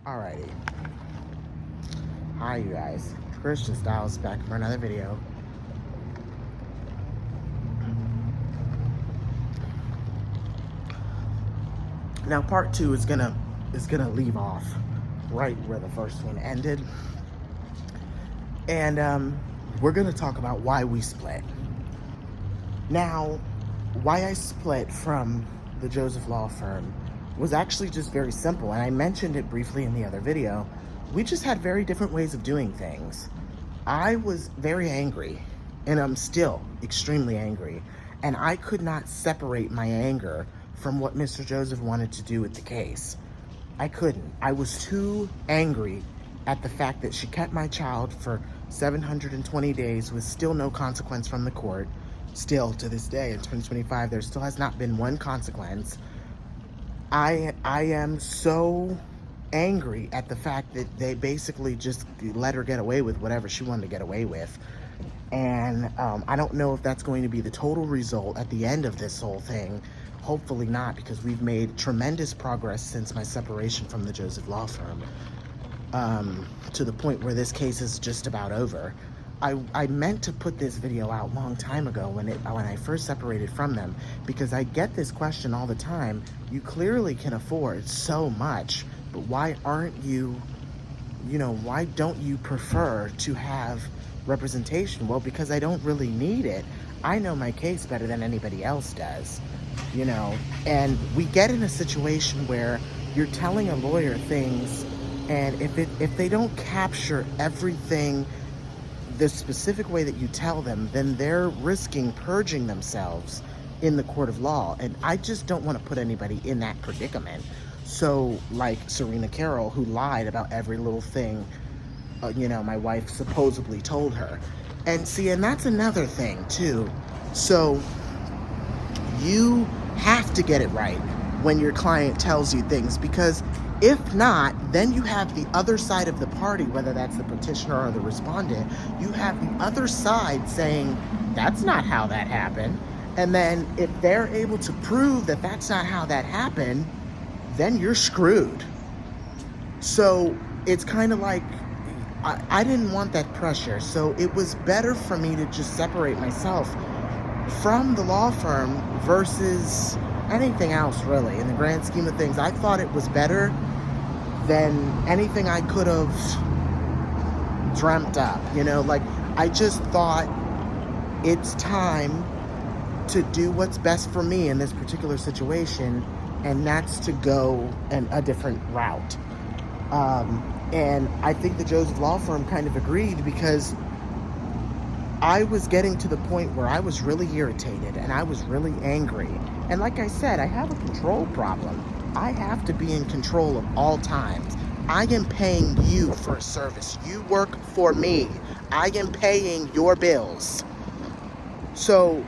Alrighty. Hi, you guys. Christian Styles back for another video. Now, part two is gonna leave off right where the first one ended, and we're gonna talk about why we split. Now, why I split from the Joseph Law Firm was actually just very simple, and I mentioned it briefly in the other video. We just had very different ways of doing things. I was very angry, and I'm still extremely angry, and I could not separate my anger from what Mr. Joseph wanted to do with the case. I couldn't. I was too angry at the fact that she kept my child for 720 days with still no consequence from the court. Still, to this day, in 2025, there still has not been one consequence. I am so angry at the fact that they basically just let her get away with whatever she wanted to get away with. And I don't know if that's going to be the total result at the end of this whole thing. Hopefully not, because we've made tremendous progress since my separation from the Joseph Law Firm, to the point where this case is just about over. I meant to put this video out a long time ago when I first separated from them, because I get this question all the time. You clearly can afford so much, but why aren't you, why don't you prefer to have representation? Well, because I don't really need it. I know my case better than anybody else does, and we get in a situation where you're telling a lawyer things, and if they don't capture everything the specific way that you tell them, then they're risking purging themselves in the court of law. And I just don't want to put anybody in that predicament. So, like Serena Carroll, who lied about every little thing, my wife supposedly told her. And that's another thing too. So, you have to get it right when your client tells you things, because if not, then you have the other side of the party, whether that's the petitioner or the respondent, you have the other side saying, that's not how that happened. And then if they're able to prove that that's not how that happened, then you're screwed. So it's kind of like, I didn't want that pressure. So it was better for me to just separate myself from the law firm versus anything else, really. In the grand scheme of things, I thought it was better than anything I could have dreamt up. I just thought it's time to do what's best for me in this particular situation, and that's to go a different route. And I think the Joseph Law Firm kind of agreed, because I was getting to the point where I was really irritated and I was really angry. And like I said, I have a control problem. I have to be in control of all times. I am paying you for a service. You work for me. I am paying your bills. So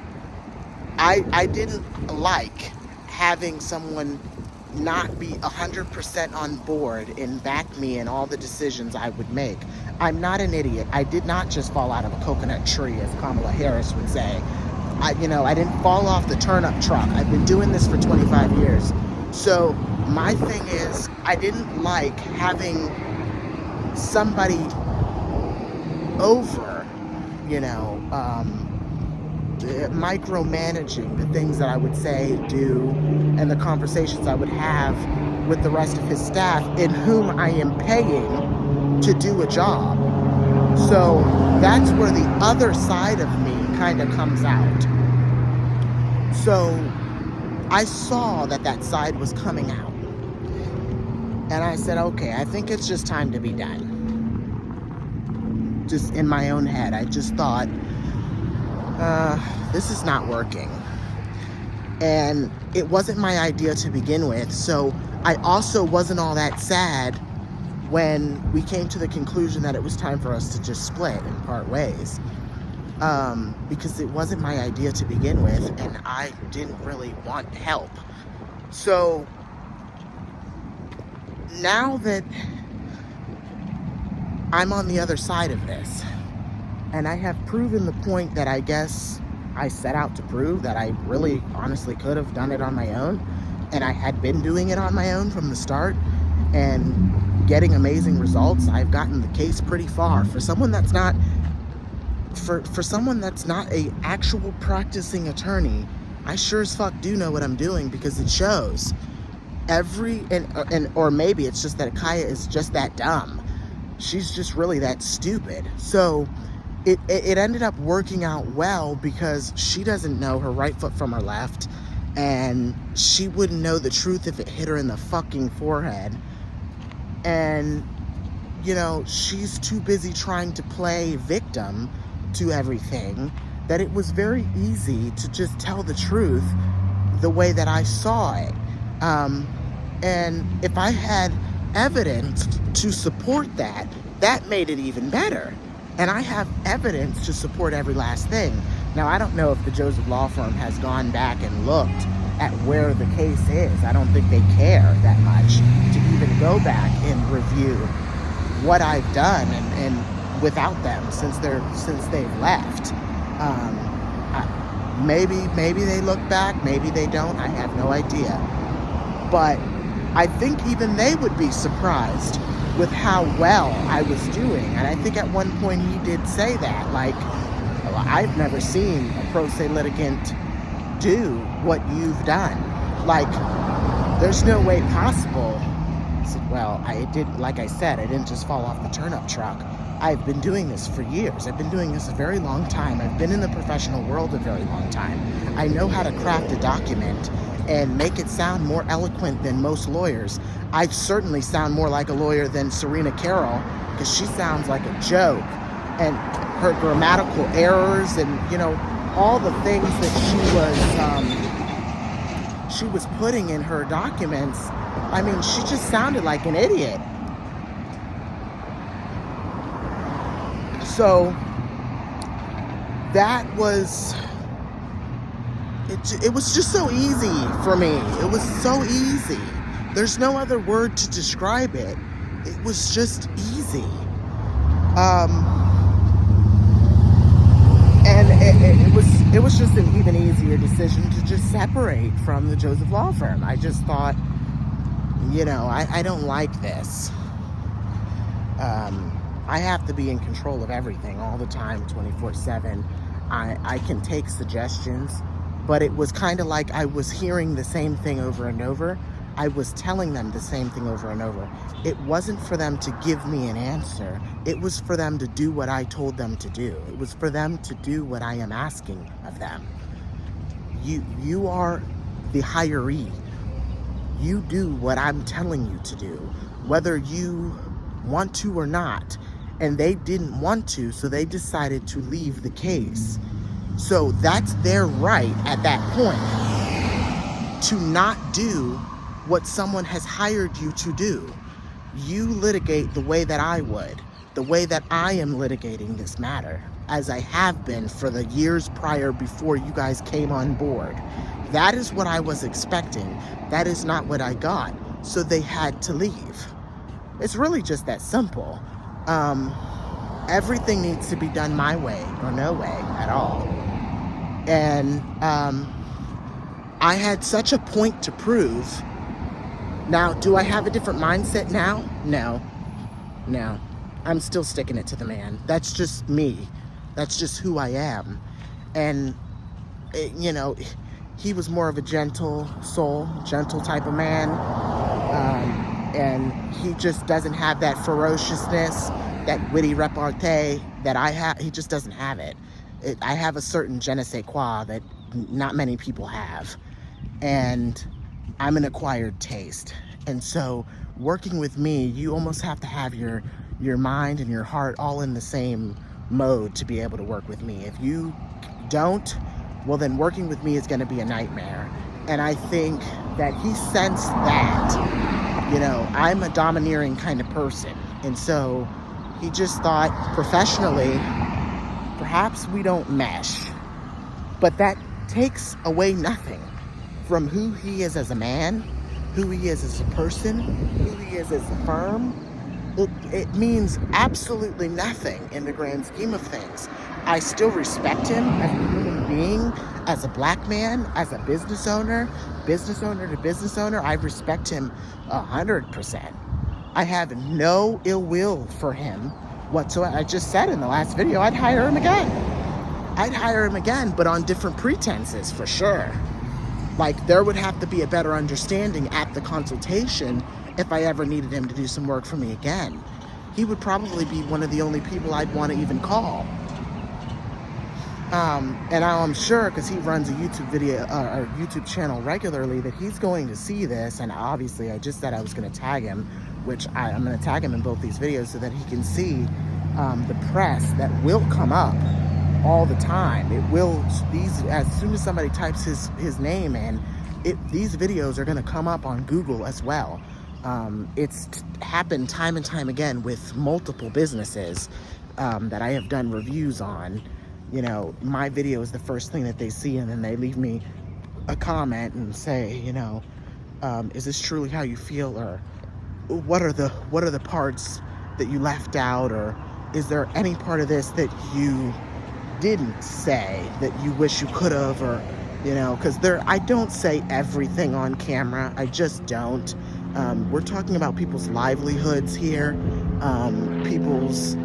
I didn't like having someone not be 100% on board and back me in all the decisions I would make. I'm not an idiot. I did not just fall out of a coconut tree, as Kamala Harris would say. I didn't fall off the turnip truck. I've been doing this for 25 years. So my thing is, I didn't like having somebody over, micromanaging the things that I would say, do, and the conversations I would have with the rest of his staff, in whom I am paying to do a job. So that's where the other side of me kind of comes out. So I saw that side was coming out. And I said, okay, I think it's just time to be done. Just in my own head, I just thought, this is not working. And it wasn't my idea to begin with. So I also wasn't all that sad when we came to the conclusion that it was time for us to just split and part ways. Because it wasn't my idea to begin with, and I didn't really want help. So now that I'm on the other side of this, and I have proven the point that I guess I set out to prove, that I really honestly could have done it on my own, and I had been doing it on my own from the start, and getting amazing results. I've gotten the case pretty far. For someone that's not for someone that's not a actual practicing attorney, I sure as fuck do know what I'm doing, because it shows. Or maybe it's just that Kaya is just that dumb. She's just really that stupid. So it ended up working out well, because she doesn't know her right foot from her left, and she wouldn't know the truth if it hit her in the fucking forehead. And, you know, she's too busy trying to play victim to everything, that it was very easy to just tell the truth the way that I saw it. And if I had evidence to support that, that made it even better. And I have evidence to support every last thing. Now, I don't know if the Joseph Law Firm has gone back and looked at where the case is. I don't think they care that much to even go back and review what I've done and without them since they've left. Maybe they look back, maybe they don't. I have no idea. But I think even they would be surprised with how well I was doing. And I think at one point he did say that, like, I've never seen a pro se litigant do what you've done. Like, there's no way possible. So, well, like I said, I didn't just fall off the turnip truck. I've been doing this for years. I've been doing this a very long time. I've been in the professional world a very long time. I know how to craft a document and make it sound more eloquent than most lawyers. I certainly sound more like a lawyer than Serena Carroll, because she sounds like a joke. And her grammatical errors and, you know, all the things that she was putting in her documents, I mean, she just sounded like an idiot. So that was, it was just so easy for me. It was so easy. There's no other word to describe it. It was just easy. And it was just an even easier decision to just separate from the Joseph Law Firm. I just thought, you know, I don't like this. I have to be in control of everything all the time, 24/7. I can take suggestions, but it was kind of like I was hearing the same thing over and over. I was telling them the same thing over and over. It wasn't for them to give me an answer. It was for them to do what I told them to do. It was for them to do what I am asking of them. You are the hiree. You do what I'm telling you to do, whether you want to or not. And they didn't want to, so they decided to leave the case. So that's their right at that point, to not do what someone has hired you to do. You litigate the way that I would, the way that I am litigating this matter, as I have been for the years prior before you guys came on board. That is what I was expecting. That is not what I got. So they had to leave. It's really just that simple. Everything needs to be done my way or no way at all. And I had such a point to prove. Now, do I have a different mindset now? No. I'm still sticking it to the man. That's just me. That's just who I am. And, you know, he was more of a gentle soul, gentle type of man. And he just doesn't have that ferociousness, that witty repartee that I have. He just doesn't have it. I have a certain je ne sais quoi that not many people have. And I'm an acquired taste. And so working with me, you almost have to have your mind and your heart all in the same mode to be able to work with me. If you don't, well, then working with me is going to be a nightmare. And I think that he sensed that, you know, I'm a domineering kind of person. And so he just thought professionally, perhaps we don't mesh. But that takes away nothing from who he is as a man, who he is as a person, who he is as a firm. It means absolutely nothing in the grand scheme of things. I still respect him as a human being, as a black man, as a business owner to business owner. I respect him 100%. I have no ill will for him whatsoever. I just said in the last video, I'd hire him again. I'd hire him again, but on different pretenses, for sure. Like, there would have to be a better understanding at the consultation if I ever needed him to do some work for me again. He would probably be one of the only people I'd want to even call. And I'm sure, because he runs a YouTube video or YouTube channel regularly, that he's going to see this. And obviously, I just said I was going to tag him, which I'm going to tag him in both these videos so that he can see the press that will come up all the time. It will, as soon as somebody types his name in, these videos are going to come up on Google as well. It's happened time and time again with multiple businesses that I have done reviews on. You know, my video is the first thing that they see, and then they leave me a comment and say, you know, is this truly how you feel, or what are the parts that you left out, or is there any part of this that you didn't say that you wish you could have, or, you know, because I don't say everything on camera. I just don't. We're talking about people's livelihoods here, people's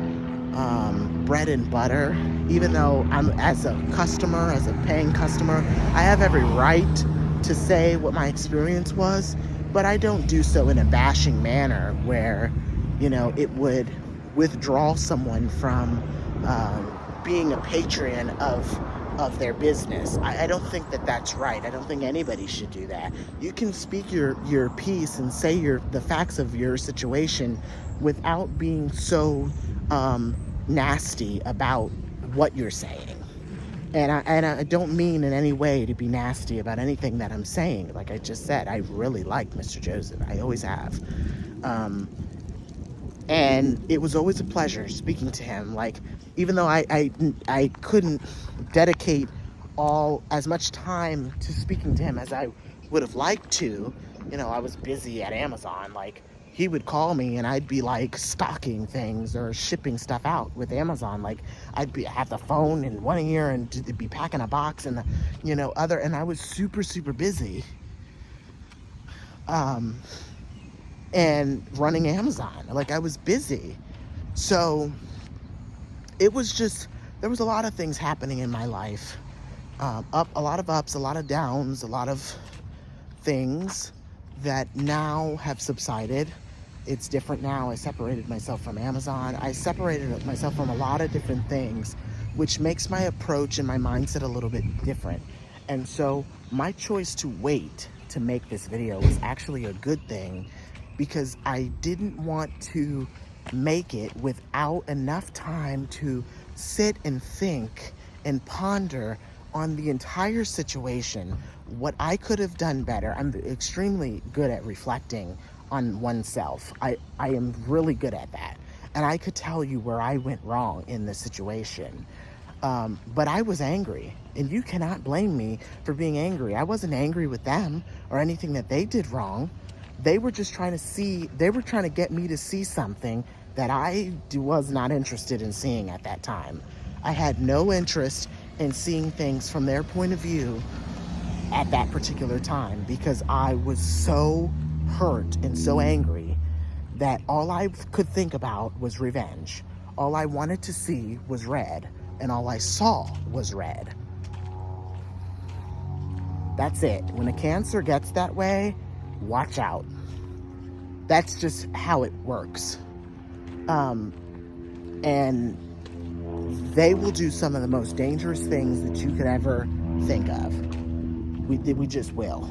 bread and butter. Even though I'm, as a customer, as a paying customer, I have every right to say what my experience was, but I don't do so in a bashing manner where, you know, it would withdraw someone from being a patron of their business. I don't think that that's right. I don't think anybody should do that. You can speak your piece and say the facts of your situation without being so nasty about what you're saying. And I don't mean in any way to be nasty about anything that I'm saying. Like I just said, I really like Mr. Joseph. I always have. And it was always a pleasure speaking to him. Like, even though I couldn't dedicate as much time to speaking to him as I would have liked to, you know, I was busy at Amazon. Like, he would call me and I'd be like stocking things or shipping stuff out with Amazon. Like, have the phone in one ear and be packing a box and the, you know, other, and I was super, super busy. And running Amazon. Like, I was busy. So it was just, there was a lot of things happening in my life. A lot of ups, a lot of downs, a lot of things that now have subsided. It's different now. I separated myself from Amazon. I separated myself from a lot of different things, which makes my approach and my mindset a little bit different. And so my choice to wait to make this video was actually a good thing, because I didn't want to make it without enough time to sit and think and ponder on the entire situation, what I could have done better. I'm extremely good at reflecting on oneself. I am really good at that. And I could tell you where I went wrong in the situation. But I was angry, and you cannot blame me for being angry. I wasn't angry with them or anything that they did wrong. They were just trying to get me to see something that I was not interested in seeing at that time. I had no interest in seeing things from their point of view at that particular time, because I was so hurt and so angry that all I could think about was revenge. All I wanted to see was red, and all I saw was red. That's it. When a Cancer gets that way, watch out. That's just how it works. And they will do some of the most dangerous things that you could ever think of. We just will.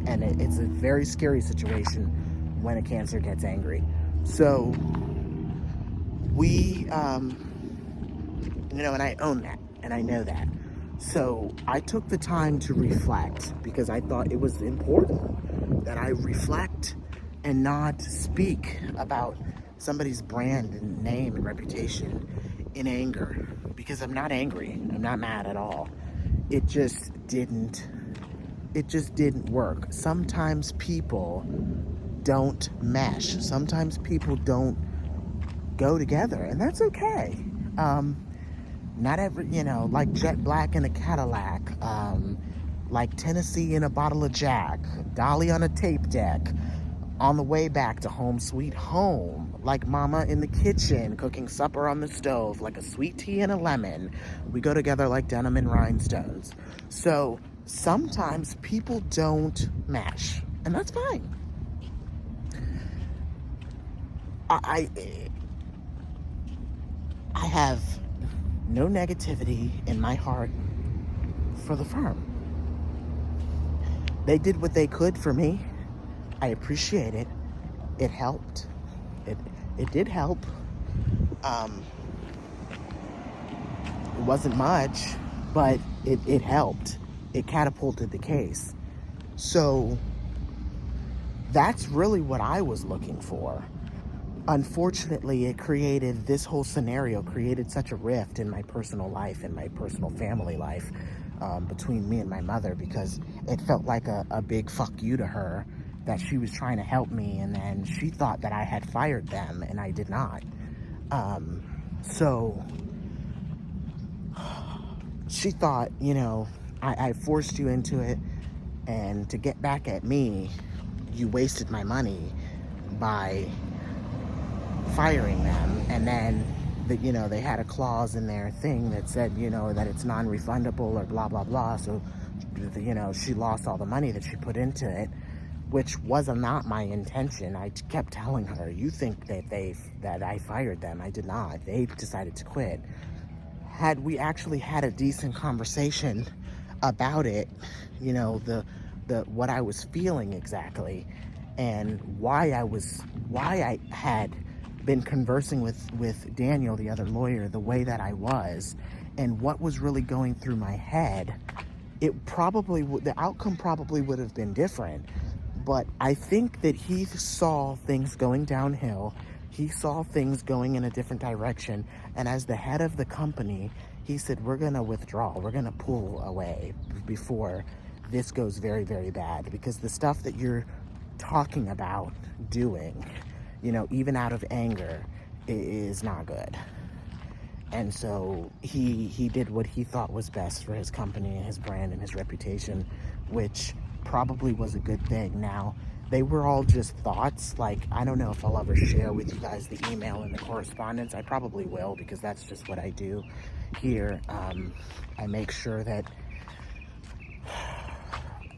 And it's a very scary situation when a Cancer gets angry. So we, you know, and I own that, and I know that. So I took the time to reflect, because I thought it was important that I reflect and not speak about somebody's brand and name and reputation in anger, because I'm not angry. I'm not mad at all. It just didn't work. Sometimes people don't mesh. Sometimes people don't go together, and that's okay. Not every, you know, like Jet Black in a Cadillac, like Tennessee in a bottle of Jack, Dolly on a tape deck. On the way back to home sweet home, like mama in the kitchen, cooking supper on the stove, like a sweet tea and a lemon, we go together like denim and rhinestones. So sometimes people don't mesh, and that's fine. I have no negativity in my heart for the firm. They did what they could for me. I appreciate it. It helped. It did help. It wasn't much, but it helped. It catapulted the case. So that's really what I was looking for. Unfortunately, it created, this whole scenario created such a rift in my personal life and my personal family life between me and my mother, because it felt like a big fuck you to her, that she was trying to help me, and then she thought that I had fired them, and I did not. So she thought, you know, I forced you into it, and to get back at me, you wasted my money by firing them. And then that, you know, they had a clause in their thing that said, you know, that it's non-refundable or blah blah blah. So, you know, she lost all the money that she put into it, which was not my intention. I kept telling her, you think that I fired them. I did not. They decided to quit. Had we actually had a decent conversation about it, you know, the what I was feeling exactly, and why I had been conversing with Daniel, the other lawyer, the way that I was, and what was really going through my head, it probably the outcome probably would have been different. But I think that he saw things going downhill. He saw things going in a different direction. And as the head of the company, he said, we're going to withdraw. We're going to pull away before this goes very, very bad. Because the stuff that you're talking about doing, you know, even out of anger, is not good. And so he did what he thought was best for his company and his brand and his reputation, which probably was a good thing. Now, they were all just thoughts. Like, I don't know if I'll ever share with you guys the email and the correspondence. I probably will, because that's just what I do here. I make sure that,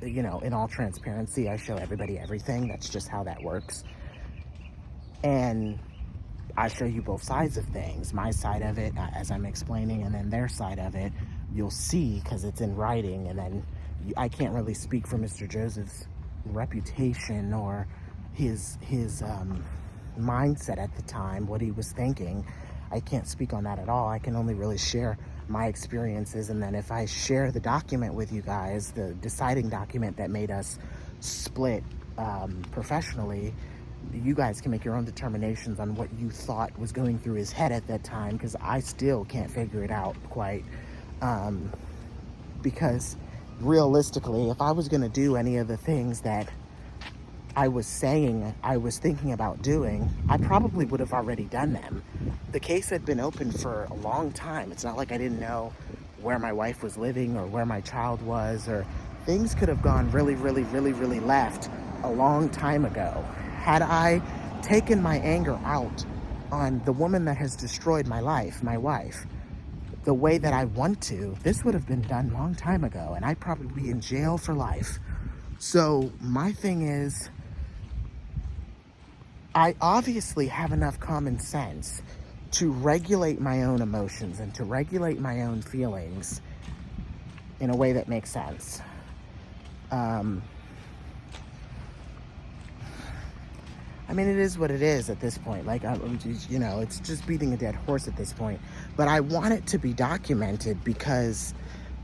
you know, in all transparency, I show everybody everything. That's just how that works. And I show you both sides of things, my side of it as I'm explaining, and then their side of it. You'll see, because it's in writing, and then I can't really speak for Mr. Joseph's reputation or his mindset at the time, what he was thinking. I can't speak on that at all. I can only really share my experiences, and then if I share the document with you guys, the deciding document that made us split professionally, you guys can make your own determinations on what you thought was going through his head at that time, because I still can't figure it out quite. Because realistically, if I was going to do any of the things that I was saying I was thinking about doing, I probably would have already done them. The case had been open for a long time. It's not like I didn't know where my wife was living or where my child was, or things could have gone really, really, really, really left a long time ago. Had I taken my anger out on the woman that has destroyed my life, my wife, the way that I want to, this would have been done a long time ago, and I'd probably be in jail for life. So my thing is, I obviously have enough common sense to regulate my own emotions and to regulate my own feelings in a way that makes sense. I mean, it is what it is at this point. Like, you know, it's just beating a dead horse at this point. But I want it to be documented because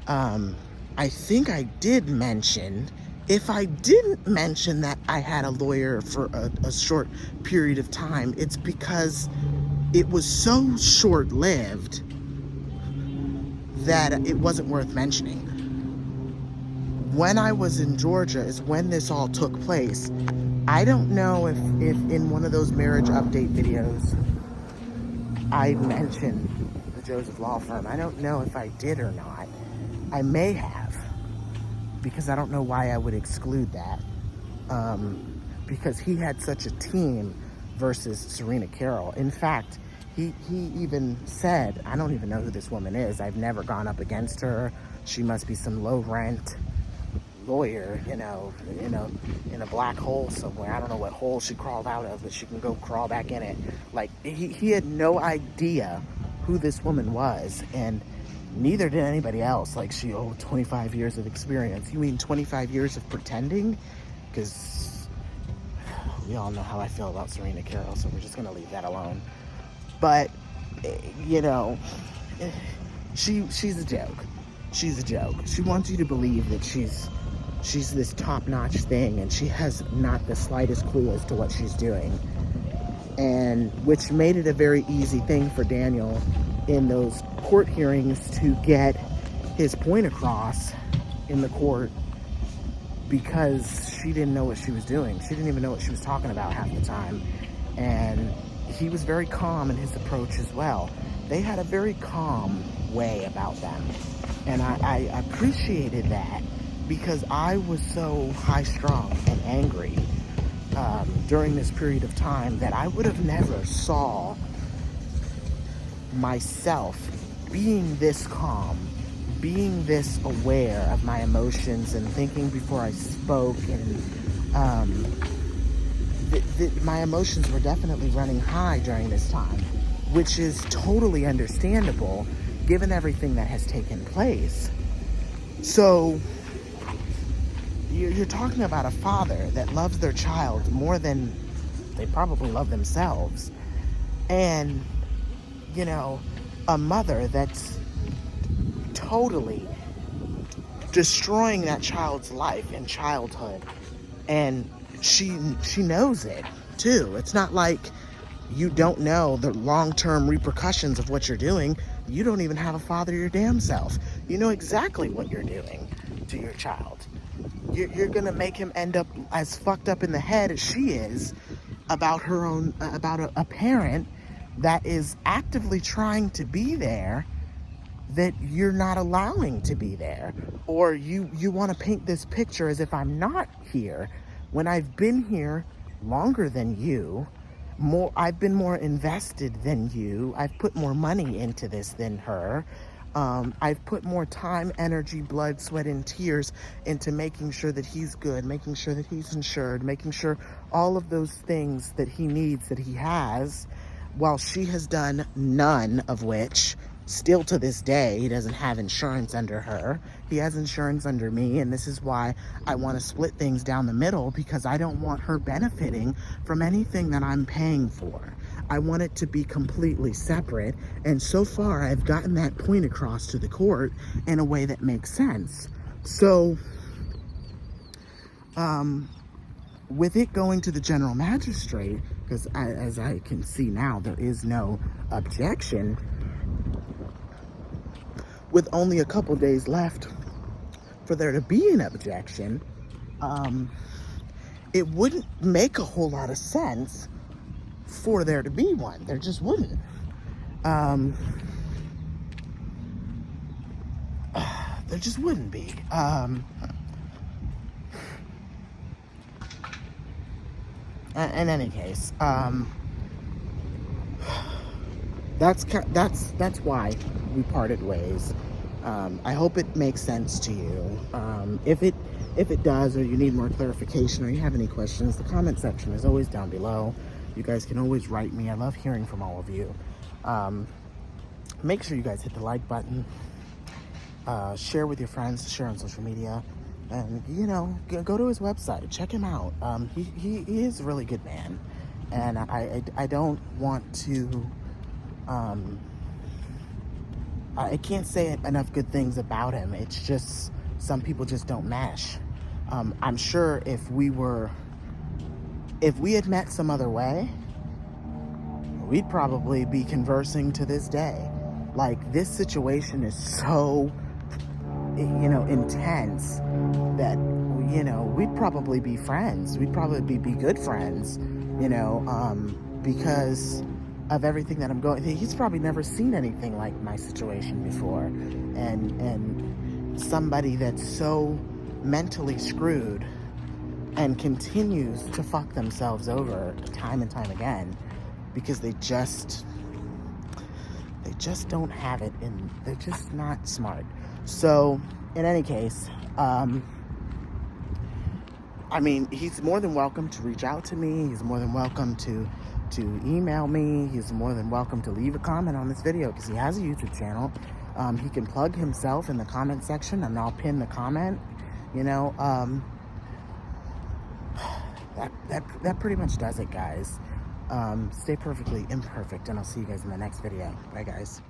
I think I did mention, if I didn't mention that I had a lawyer for a short period of time, it's because it was so short-lived that it wasn't worth mentioning. When I was in Georgia is when this all took place. I don't know if in one of those marriage update videos I mentioned the Joseph Law Firm. I don't know if I did or not. I may have, because I don't know why I would exclude that. because he had such a team versus Serena Carroll. In fact, he even said, I don't even know who this woman is. I've never gone up against her. She must be some low rent lawyer, in a black hole somewhere. I don't know what hole she crawled out of, but she can go crawl back in it. Like, he had no idea who this woman was, and neither did anybody else. Like, 25 years of experience. You mean 25 years of pretending? Because we all know how I feel about Serena Carroll, so we're just gonna leave that alone. But, she's a joke. She's a joke. She wants you to believe that she's this top-notch thing, and she has not the slightest clue as to what she's doing. And which made it a very easy thing for Daniel in those court hearings to get his point across in the court, because she didn't know what she was doing. She didn't even know what she was talking about half the time. And he was very calm in his approach as well. They had a very calm way about them. And I appreciated that, because I was so high-strung and angry during this period of time that I would have never saw myself being this calm, being this aware of my emotions and thinking before I spoke. And my emotions were definitely running high during this time, which is totally understandable given everything that has taken place. So you're talking about a father that loves their child more than they probably love themselves. And, a mother that's totally destroying that child's life and childhood. And she knows it, too. It's not like you don't know the long-term repercussions of what you're doing. You don't even have a father your damn self. You know exactly what you're doing to your child. You're gonna make him end up as fucked up in the head as she is about a parent that is actively trying to be there, that you're not allowing to be there. Or you want to paint this picture as if I'm not here, when I've been here longer than you. I've been more invested than you. I've put more money into this than her. I've put more time, energy, blood, sweat, and tears into making sure that he's good, making sure that he's insured, making sure all of those things that he needs, that he has, while she has done none of which. Still to this day, he doesn't have insurance under her. He has insurance under me, and this is why I want to split things down the middle, because I don't want her benefiting from anything that I'm paying for. I want it to be completely separate, and so far I've gotten that point across to the court in a way that makes sense. So, with it going to the general magistrate, because as I can see now, there is no objection. With only a couple days left for there to be an objection, it wouldn't make a whole lot of sense for there to be one. There just wouldn't. There just wouldn't be. In any case, that's why we parted ways. I hope it makes sense to you. If it does, or you need more clarification, or you have any questions, the comment section is always down below. You guys can always write me. I love hearing from all of you. Make sure you guys hit the like button. Share with your friends, share on social media. And, go to his website. Check him out. He is a really good man. And I don't want to... I can't say enough good things about him. It's just some people just don't mesh. I'm sure if we had met some other way, we'd probably be conversing to this day. Like, this situation is so, intense that, we'd probably be friends. We'd probably be good friends, because of everything that I'm going through. He's probably never seen anything like my situation before. And somebody that's so mentally screwed and continues to fuck themselves over time and time again because they just don't have it, and they're just not smart. So in any case, I mean, he's more than welcome to reach out to me. He's more than welcome to email me. He's more than welcome to leave a comment on this video because he has a YouTube channel. He can plug himself in the comment section, and I'll pin the comment. You know, that pretty much does it, guys. Stay perfectly imperfect, and I'll see you guys in the next video. Bye, guys.